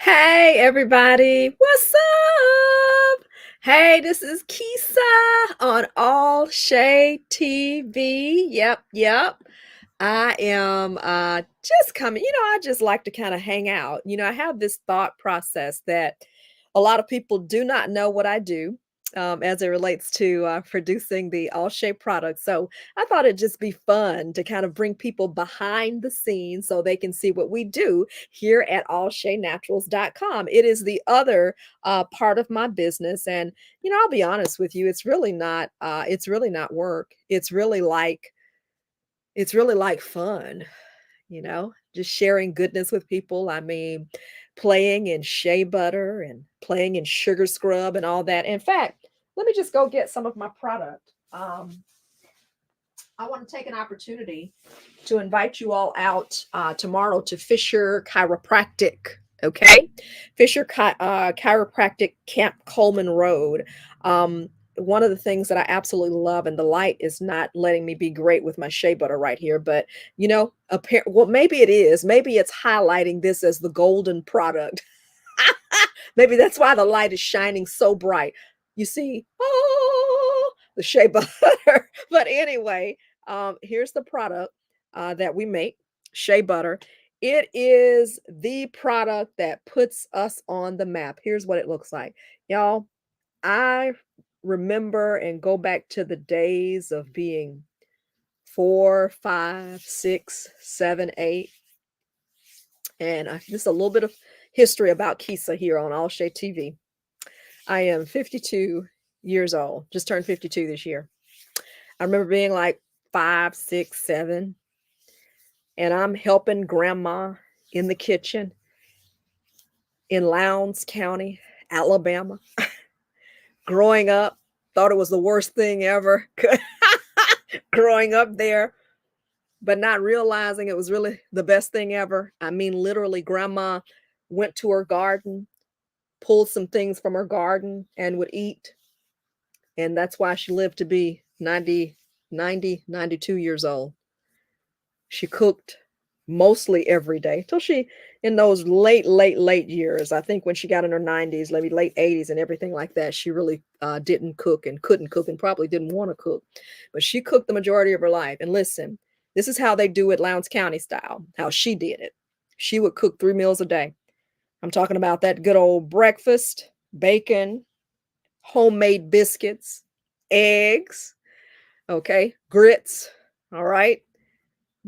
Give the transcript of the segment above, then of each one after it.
Hey everybody, what's up? Hey, this is Kisa on All Shea TV. Yep. I am just coming. I just like to kind of hang out. I have this thought process that a lot of people do not know what I do as it relates to producing the All Shea product. So I thought it'd just be fun to kind of bring people behind the scenes so they can see what we do here at allshaynaturals.com. It is the other part of my business. And, I'll be honest with you, it's really not work. It's really like fun, just sharing goodness with people. I mean, playing in shea butter and playing in sugar scrub and all that. In fact, let me just go get some of my product. I want to take an opportunity to invite you all out tomorrow to Fisher Chiropractic. Okay, Chiropractic, Camp Coleman Road. Um, One of the things that I absolutely love, and the light is not letting me be great with my shea butter right here, but well, maybe it is. Maybe it's highlighting this as the golden product. Maybe that's why the light is shining so bright. You see, oh, the shea butter. But anyway, here's the product that we make, shea butter. It is the product that puts us on the map. Here's what it looks like. Y'all, I remember and go back to the days of being 4, 5, 6, 7, 8. And just a little bit of history about Kisa here on All Shea TV. I am 52 years old, just turned 52 this year. I remember being like 5, 6, 7, and I'm helping grandma in the kitchen in Lowndes County, Alabama. Growing up, thought it was the worst thing ever. Growing up there, but not realizing it was really the best thing ever. I mean, literally, grandma went to her garden, pulled some things from her garden, and would eat. And that's why she lived to be 92 years old. She cooked mostly every day till she, in those late years, I think when she got in her 90s, maybe late 80s and everything like that, she really didn't cook and couldn't cook and probably didn't want to cook. But she cooked the majority of her life. And listen, this is how they do it Lowndes County style, how she did it. She would cook 3 meals a day. I'm talking about that good old breakfast, bacon, homemade biscuits, eggs, okay, grits, all right.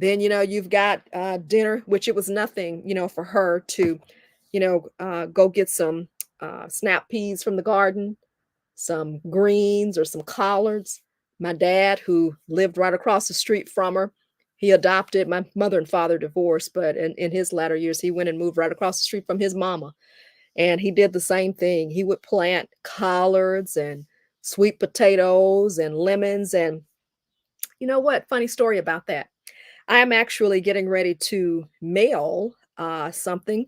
Then, you've got dinner, which it was nothing, for her to, go get some snap peas from the garden, some greens or some collards. My dad, who lived right across the street from her, he adopted. My mother and father divorced, but in his latter years, he went and moved right across the street from his mama. And he did the same thing. He would plant collards and sweet potatoes and lemons. And you know what? Funny story about that. I am actually getting ready to mail something,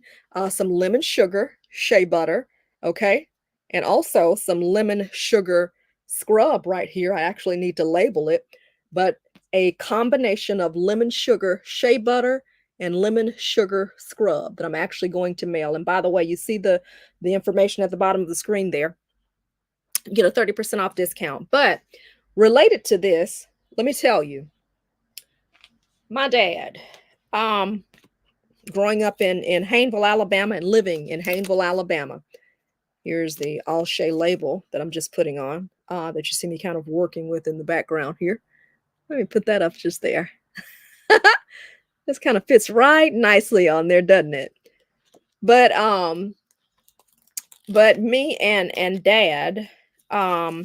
some lemon sugar, shea butter, okay? And also some lemon sugar scrub right here. I actually need to label it, but a combination of lemon sugar, shea butter, and lemon sugar scrub that I'm actually going to mail. And by the way, you see the information at the bottom of the screen there. You get a 30% off discount. But related to this, let me tell you, my dad, um, growing up in Hayneville, Alabama, and living in Hayneville, Alabama. Here's the All Shea label that I'm just putting on, that you see me kind of working with in the background here. Let me put that up just there. This kind of fits right nicely on there, doesn't it? But me and dad, um,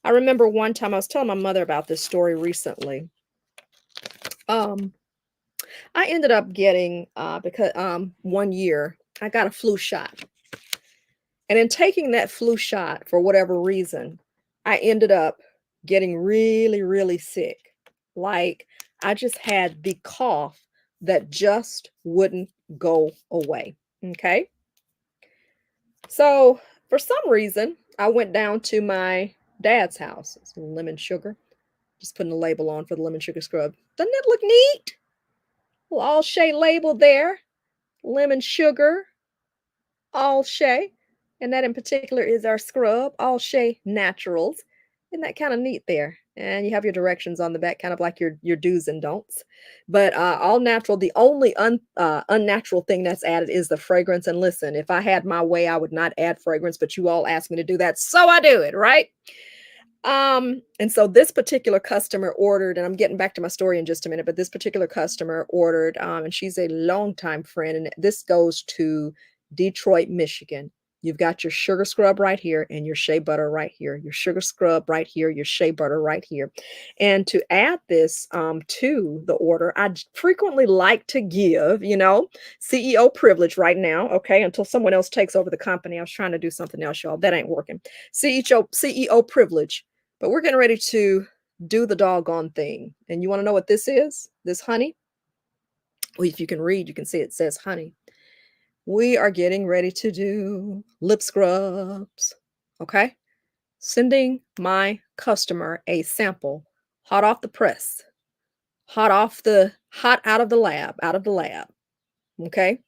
I remember one time I was telling my mother about this story recently. Um, I ended up getting because one year I got a flu shot. And in taking that flu shot, for whatever reason, I ended up getting really, really sick. Like I just had the cough that just wouldn't go away. Okay. So for some reason, I went down to my dad's house. It's lemon sugar. Just putting a label on for the lemon sugar scrub. Doesn't it look neat? Well, all shea label there. Lemon sugar. All Shea, and that in particular is our scrub, All Shea Naturals. Isn't that kind of neat there? And you have your directions on the back, kind of like your do's and don'ts. But all natural. The only unnatural thing that's added is the fragrance. And listen, if I had my way, I would not add fragrance, but you all asked me to do that, so I do it, right? And so this particular customer ordered, and I'm getting back to my story in just a minute, but this particular customer ordered, and she's a longtime friend, and this goes to Detroit, Michigan. You've got your sugar scrub right here and your shea butter right here, your sugar scrub right here, your shea butter right here. And to add this to the order, frequently like to give, CEO privilege right now, okay, until someone else takes over the company. I was trying to do something else, y'all. That ain't working. CEO privilege, but we're getting ready to do the doggone thing. And you want to know what this is? This honey? Well, if you can read, you can see it says honey. We are getting ready to do lip scrubs. Okay? Sending my customer a sample, hot off the press, hot out of the lab. Okay?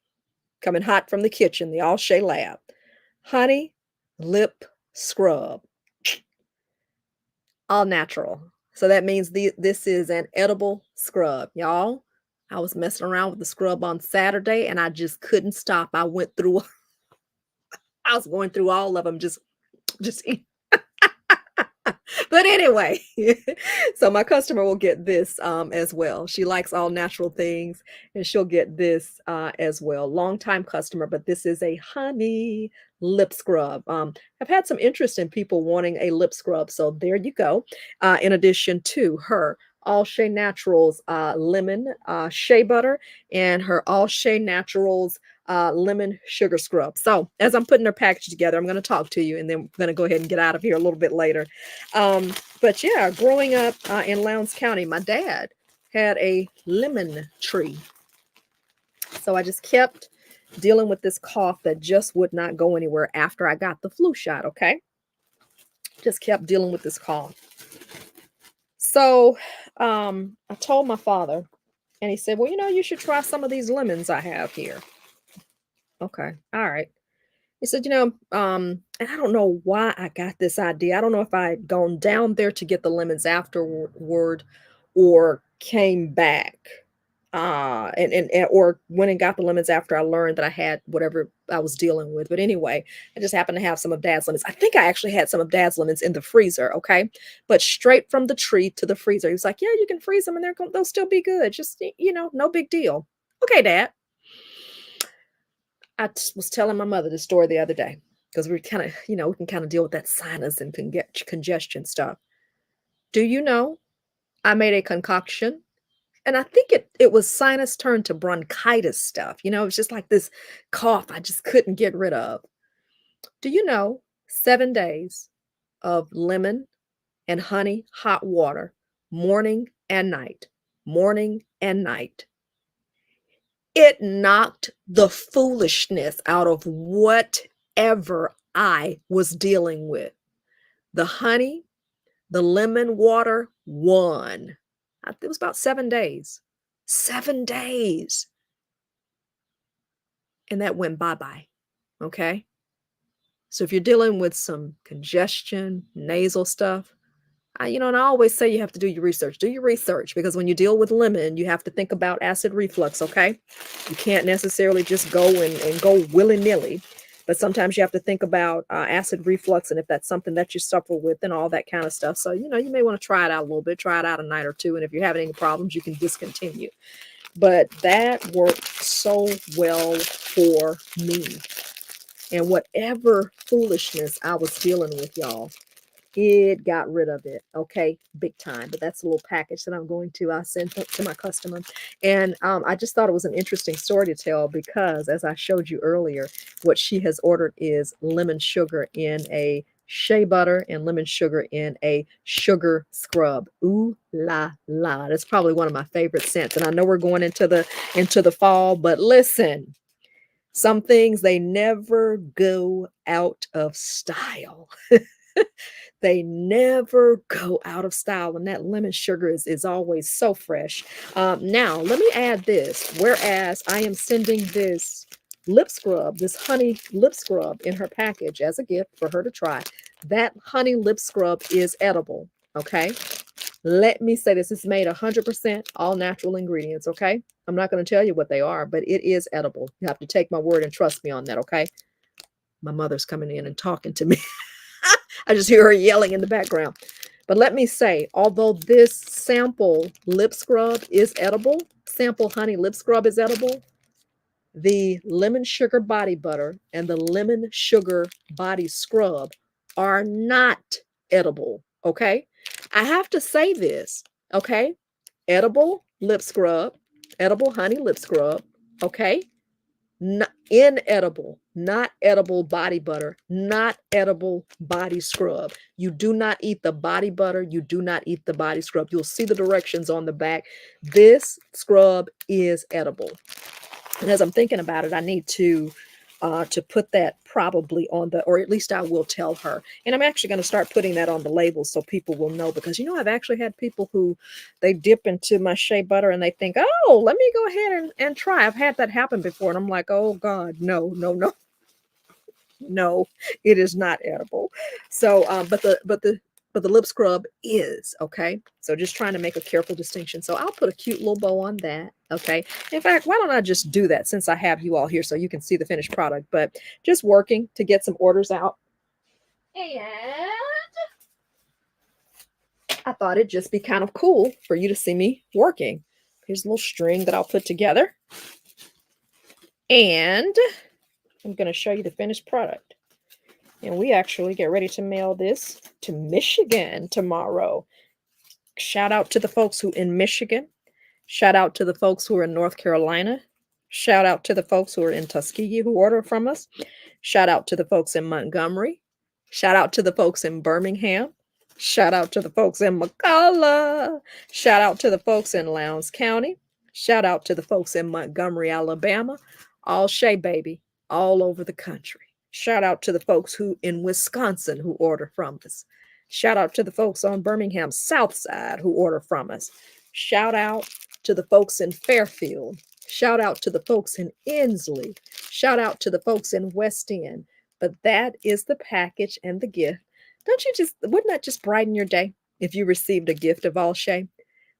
Coming hot from the kitchen, the All Shea lab. Honey lip scrub. All natural. So that means this is an edible scrub, y'all. I was messing around with the scrub on Saturday and I just couldn't stop. I was going through all of them, just but anyway, so my customer will get this as well. She likes all natural things and she'll get this as well. Longtime customer, but this is a honey lip scrub. I've had some interest in people wanting a lip scrub. So there you go. In addition to her All Shea Naturals lemon shea butter and her All Shea Naturals lemon sugar scrub. So as I'm putting her package together, I'm going to talk to you and then we're going to go ahead and get out of here a little bit later. But yeah, growing up in Lowndes County, my dad had a lemon tree. So I just kept dealing with this cough that just would not go anywhere after I got the flu shot. Okay. Just kept dealing with this cough. So I told my father and he said, well, you should try some of these lemons I have here. Okay. All right. He said, and I don't know why I got this idea. I don't know if I had gone down there to get the lemons afterward or came back. Or went and got the lemons after I learned that I had whatever I was dealing with. But anyway, I just happened to have some of Dad's lemons. I think I actually had some of Dad's lemons in the freezer. Okay. But straight from the tree to the freezer. He was like, yeah, you can freeze them and they'll still be good. Just, no big deal. Okay, Dad. I was telling my mother the story the other day because we kind of, we can kind of deal with that sinus and congestion stuff. Do you know I made a concoction? And I think it was sinus turned to bronchitis stuff. It was just like this cough I just couldn't get rid of. Do you know 7 days of lemon and honey hot water, morning and night, morning and night? It knocked the foolishness out of whatever I was dealing with. The honey, the lemon water won. It was about 7 days. 7 days. And that went bye-bye. Okay? So if you're dealing with some congestion, nasal stuff, and I always say you have to do your research. Do your research because when you deal with lemon, you have to think about acid reflux, okay? You can't necessarily just go and go willy-nilly, but sometimes you have to think about acid reflux and if that's something that you suffer with and all that kind of stuff. So, you may want to try it out a little bit, try it out a night or two, and if you're having any problems, you can discontinue. But that worked so well for me. And whatever foolishness I was dealing with, y'all, it got rid of it. Okay, big time. But that's a little package that I'm going to send to my customer. And I just thought it was an interesting story to tell because, as I showed you earlier, what she has ordered is lemon sugar in a shea butter and lemon sugar in a sugar scrub. Ooh la la! That's probably one of my favorite scents. And I know we're going into the fall, but listen. Some things, they never go out of style. They never go out of style. And that lemon sugar is always so fresh. Now, let me add this. Whereas I am sending this lip scrub, this honey lip scrub in her package as a gift for her to try. That honey lip scrub is edible. Okay. Let me say this, it's made 100% all natural ingredients. Okay. I'm not going to tell you what they are, but it is edible. You have to take my word and trust me on that. Okay. My mother's coming in and talking to me. I just hear her yelling in the background. But let me say, although this sample lip scrub is edible, sample honey lip scrub is edible, the lemon sugar body butter and the lemon sugar body scrub are not edible. Okay. I have to say this. Okay. Edible lip scrub, edible honey lip scrub. Okay. Not inedible, not edible body butter, not edible body scrub. You do not eat the body butter. You do not eat the body scrub. You'll see the directions on the back. This scrub is edible. And as I'm thinking about it, I need to put that probably on the, or at least I will tell her. And I'm actually going to start putting that on the label so people will know, because, you know, I've actually had people who they dip into my shea butter and they think, oh, let me go ahead and try. I've had that happen before. And I'm like, oh God, no, no, no, no, it is not edible. So, but the lip scrub is, okay. So just trying to make a careful distinction. So I'll put a cute little bow on that. Okay. In fact, why don't I just do that since I have you all here so you can see the finished product, but just working to get some orders out. And I thought it'd just be kind of cool for you to see me working. Here's a little string that I'll put together. And I'm going to show you the finished product. And we actually get ready to mail this to Michigan tomorrow. Shout out to the folks who in Michigan. Shout out to the folks who are in North Carolina. Shout out to the folks who are in Tuskegee who order from us. Shout out to the folks in Montgomery. Shout out to the folks in Birmingham. Shout out to the folks in McCullough. Shout out to the folks in Lowndes County. Shout out to the folks in Montgomery, Alabama. All Shea baby, all over the country. Shout out to the folks who in Wisconsin who order from us. Shout out to the folks on Birmingham's South Side who order from us. Shout out to the folks in Fairfield. Shout out to the folks in Inslee. Shout out to the folks in West End. But that is the package and the gift. Wouldn't that just brighten your day if you received a gift of All Shea?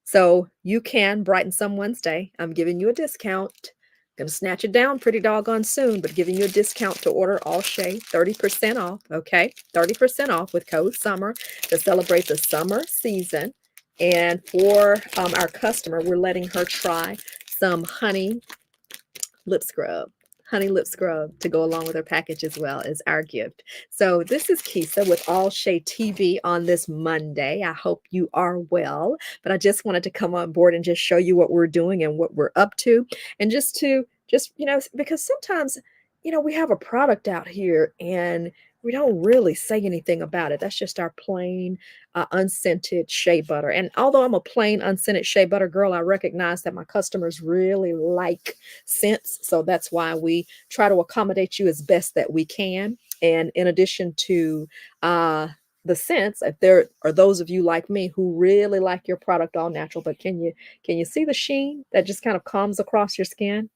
So you can brighten someone's day. I'm giving you a discount. Gonna snatch it down pretty doggone soon, but giving you a discount to order All Shea, 30% off, okay? 30% off with code SUMMER to celebrate the summer season. And for our customer, we're letting her try some honey lip scrub. Honey lip scrub to go along with her package as well as our gift. So this is Kisa with All Shea TV on this Monday. I hope you are well, but I just wanted to come on board and just show you what we're doing and what we're up to. And just because sometimes, we have a product out here and we don't really say anything about it. That's just our plain unscented shea butter. And although I'm a plain unscented shea butter girl, I recognize that my customers really like scents. So that's why we try to accommodate you as best that we can. And in addition to the scents, if there are those of you like me who really like your product all natural, but can you see the sheen that just kind of comes across your skin?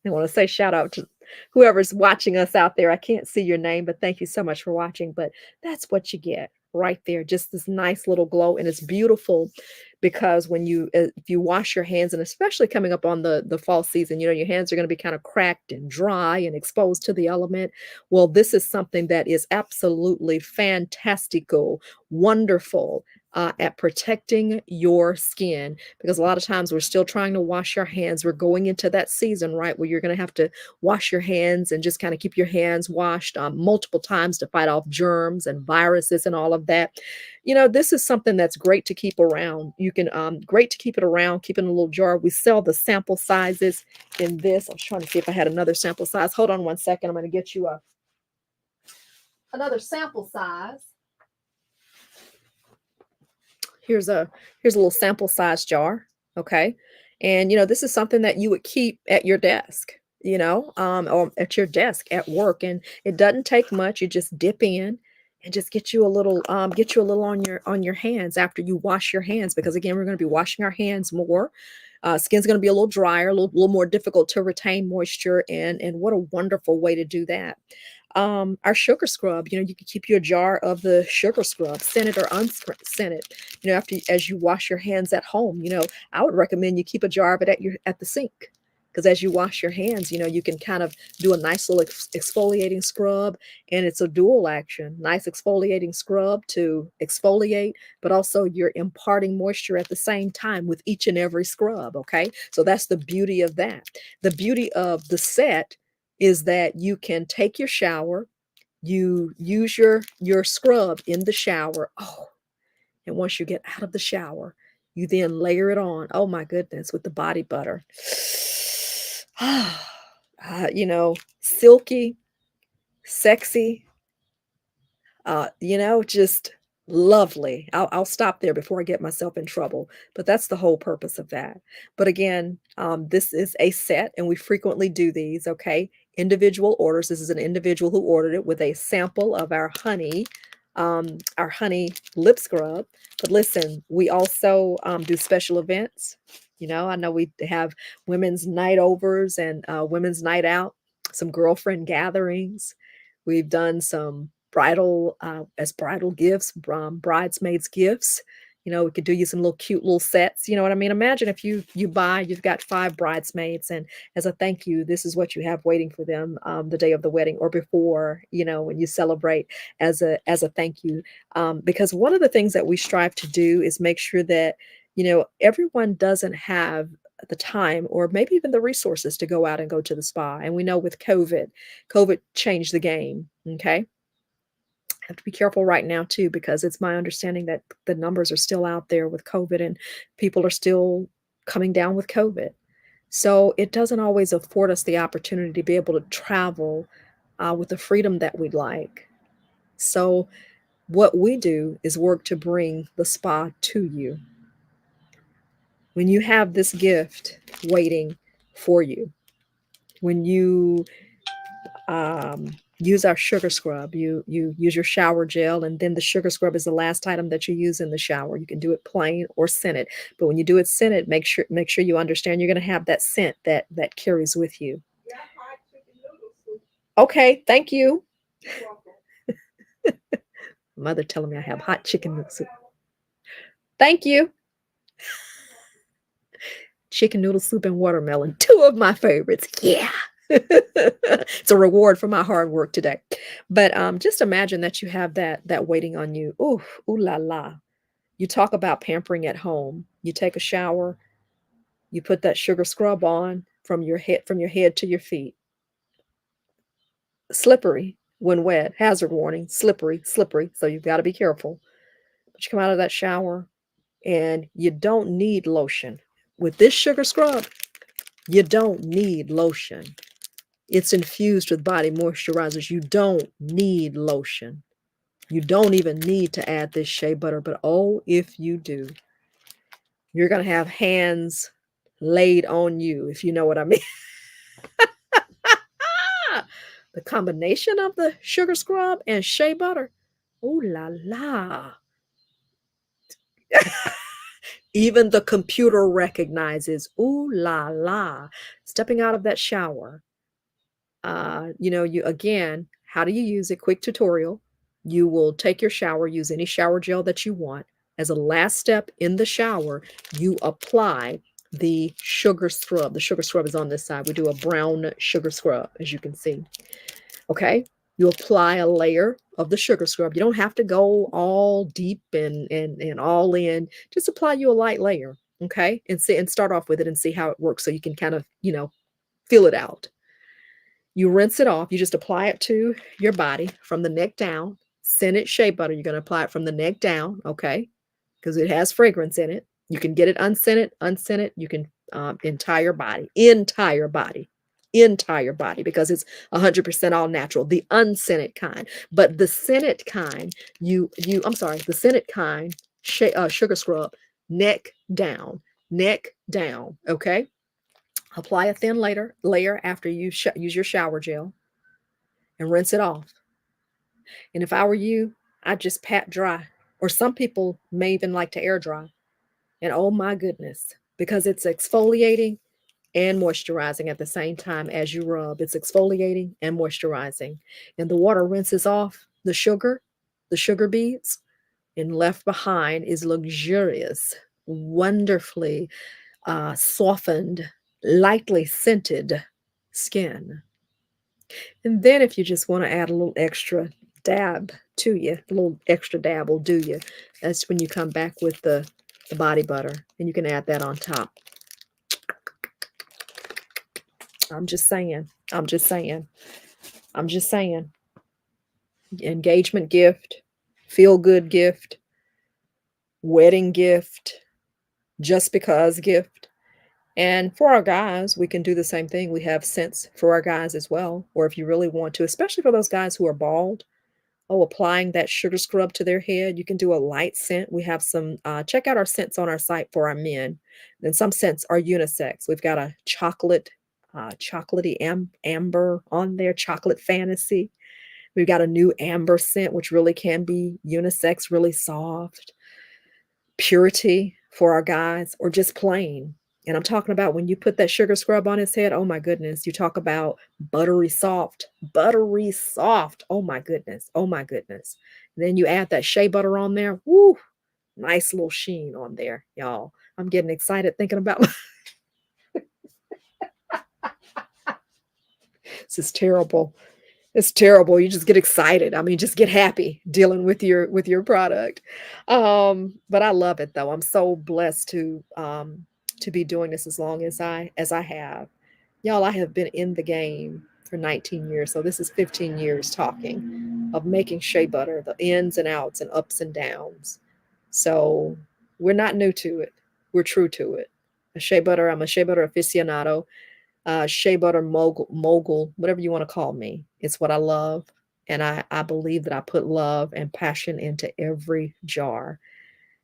I want to say shout out to whoever's watching us out there. I can't see your name, but thank you so much for watching. But that's what you get right there. Just this nice little glow. And it's beautiful because if you wash your hands, and especially coming up on the fall season, your hands are going to be kind of cracked and dry and exposed to the element. Well, this is something that is absolutely fantastical, wonderful, at protecting your skin, because a lot of times we're still trying to wash our hands. We're going into that season, right, where you're going to have to wash your hands and just kind of keep your hands washed multiple times to fight off germs and viruses and all of that. This is something that's great to keep around. You can great to keep it around, keep it in a little jar. We sell the sample sizes in this. I was trying to see if I had another sample size. Hold on one second. I'm going to get you another sample size. Here's a little sample size jar, okay? And, this is something that you would keep at your desk, or at your desk at work. And it doesn't take much. You just dip in and just get you a little on your hands after you wash your hands, because again, we're going to be washing our hands more. Skin's going to be a little drier, a little more difficult to retain moisture, and what a wonderful way to do that. Our sugar scrub, you can keep you a jar of the sugar scrub, scented or unscented. As you wash your hands at home, I would recommend you keep a jar of it at the sink. Because as you wash your hands, you can kind of do a nice little exfoliating scrub, and it's a dual action. Nice exfoliating scrub to exfoliate, but also you're imparting moisture at the same time with each and every scrub. Okay, so that's the beauty of that. The beauty of the set is that you can take your shower, you use your scrub in the shower. Oh, and once you get out of the shower, you then layer it on. Oh my goodness, with the body butter. Silky, sexy, just lovely. I'll stop there before I get myself in trouble, but that's the whole purpose of that. But again, this is a set, and we frequently do these. Okay, individual orders. This is an individual who ordered it with a sample of our honey lip scrub. But listen, we also do special events. I know we have women's night overs and women's night out, some girlfriend gatherings. We've done some bridal gifts, bridesmaids gifts. We could do you some little cute little sets. You know what I mean? Imagine if you've got 5 bridesmaids, and as a thank you, this is what you have waiting for them the day of the wedding or before, when you celebrate as a thank you. Because one of the things that we strive to do is make sure that, everyone doesn't have the time or maybe even the resources to go out and go to the spa. And we know with COVID changed the game. Okay. Have to be careful right now too, because it's my understanding that the numbers are still out there with COVID, and people are still coming down with COVID. So it doesn't always afford us the opportunity to be able to travel with the freedom that we'd like. So what we do is work to bring the spa to you. When you have this gift waiting for you, when you use our sugar scrub. You use your shower gel, and then the sugar scrub is the last item that you use in the shower. You can do it plain or scented, but when you do it scented, make sure you understand you're going to have that scent that carries with you. Okay, thank you. Mother telling me I have hot chicken noodle soup. Thank you. Chicken noodle soup and watermelon, 2 of my favorites. Yeah. It's a reward for my hard work today. But just imagine that you have that waiting on you. Ooh la la. You talk about pampering at home. You take a shower, you put that sugar scrub on from your head to your feet. Slippery when wet. Hazard warning. Slippery, slippery. So you've got to be careful. But you come out of that shower and you don't need lotion. With this sugar scrub, you don't need lotion. It's infused with body moisturizers. You don't need lotion. You don't even need to add this shea butter, but oh, if you do, you're going to have hands laid on you, if you know what I mean. The combination of the sugar scrub and shea butter. Ooh la la. Even the computer recognizes, ooh la la. Stepping out of that shower. You again, how do you use it? Quick tutorial. You will take your shower, use any shower gel that you want. As a last step in the shower, you apply the sugar scrub. The sugar scrub is on this side. We do a brown sugar scrub, as you can see. Okay. You apply a layer of the sugar scrub. You don't have to go all deep and all in. Just apply you a light layer. Okay. And start off with it and see how it works so you can kind of, feel it out. You rinse it off. You just apply it to your body from the neck down. Scented shea butter. You're going to apply it from the neck down, okay? Because it has fragrance in it. You can get it unscented. You can entire body, because it's 100% all natural. The unscented kind, but the scented kind, the scented kind, sugar scrub, neck down, okay? Apply a thin layer after you use your shower gel and rinse it off. And if I were you, I'd just pat dry. Or some people may even like to air dry. And oh my goodness, because it's exfoliating and moisturizing at the same time as you rub. It's exfoliating and moisturizing. And the water rinses off the sugar beads, and left behind is luxurious, wonderfully softened, lightly scented skin. And then if you just want to add a little extra dab to you, a little extra dab will do you. That's when you come back with the body butter, and you can add that on top. I'm just saying. I'm just saying. I'm just saying. Engagement gift, feel good gift, wedding gift, just because gift. And for our guys, we can do the same thing. We have scents for our guys as well. Or if you really want to, especially for those guys who are bald, oh, applying that sugar scrub to their head, you can do a light scent. We have some, check out our scents on our site for our men. And some scents are unisex. We've got a chocolatey amber on there, chocolate fantasy. We've got a new amber scent, which really can be unisex, really soft. Purity for our guys, or just plain. And I'm talking about when you put that sugar scrub on his head, oh my goodness, you talk about buttery soft, buttery soft. Oh my goodness, oh my goodness. And then you add that shea butter on there. Woo, nice little sheen on there, y'all. I'm getting excited thinking about this is terrible. It's terrible. You just get excited. I mean, just get happy dealing with your product. But I love it though. I'm so blessed to be doing this as long as I have. Y'all, I have been in the game for 19 years. So this is 15 years talking of making shea butter, the ins and outs and ups and downs. So we're not new to it. We're true to it. I'm a shea butter aficionado, shea butter mogul, whatever you want to call me. It's what I love. And I believe that I put love and passion into every jar,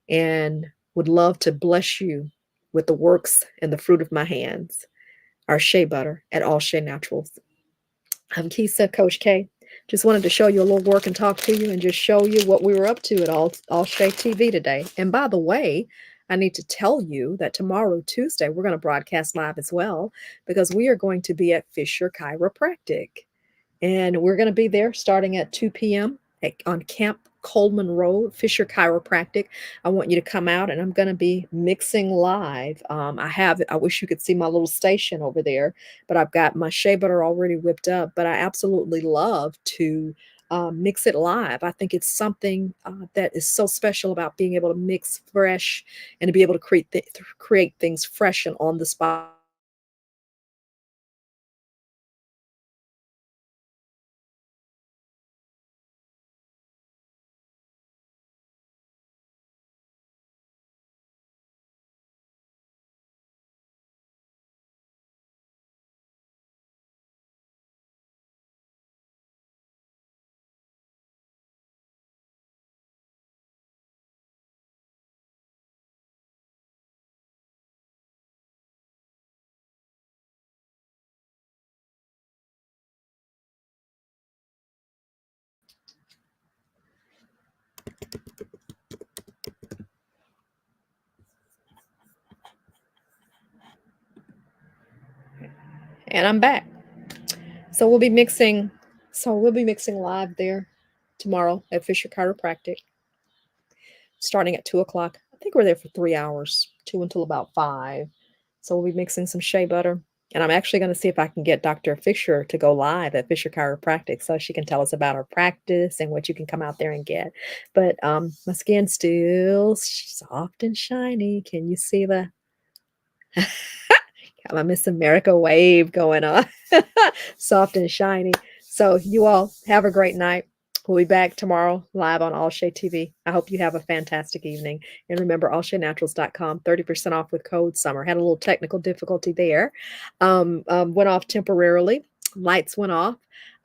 and would love to bless you with the works and the fruit of my hands. Our shea butter at All Shea Naturals. I'm Kisa, Coach K. Just wanted to show you a little work and talk to you and just show you what we were up to at All Shea TV today. And by the way, I need to tell you that tomorrow, Tuesday, we're going to broadcast live as well, because we are going to be at Fisher Chiropractic. And we're going to be there starting at 2 p.m. On Camp Coleman Road, Fisher Chiropractic. I want you to come out, and I'm going to be mixing live. I wish you could see my little station over there, but I've got my shea butter already whipped up. But I absolutely love to mix it live. I think it's something that is so special about being able to mix fresh and to be able to create things fresh and on the spot. And I'm back. So we'll be mixing. So we'll be mixing live there tomorrow at Fisher Chiropractic, starting at 2 o'clock. I think we're there for 3 hours, 2 until about 5. So we'll be mixing some shea butter, and I'm actually going to see if I can get Dr. Fisher to go live at Fisher Chiropractic so she can tell us about her practice and what you can come out there and get. But my skin's still soft and shiny. Can you see the? Got my Miss America wave going on. Soft and shiny. So you all have a great night. We'll be back tomorrow live on All Shea TV. I hope you have a fantastic evening. And remember, allsheanaturals.com, 30% off with code SUMMER. Had a little technical difficulty there. Went off temporarily. Lights went off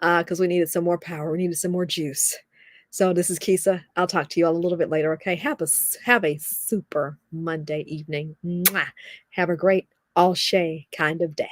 because we needed some more power. We needed some more juice. So this is Kisa. I'll talk to you all a little bit later, okay? Have a super Monday evening. Mwah. Have a great all Shea kind of day.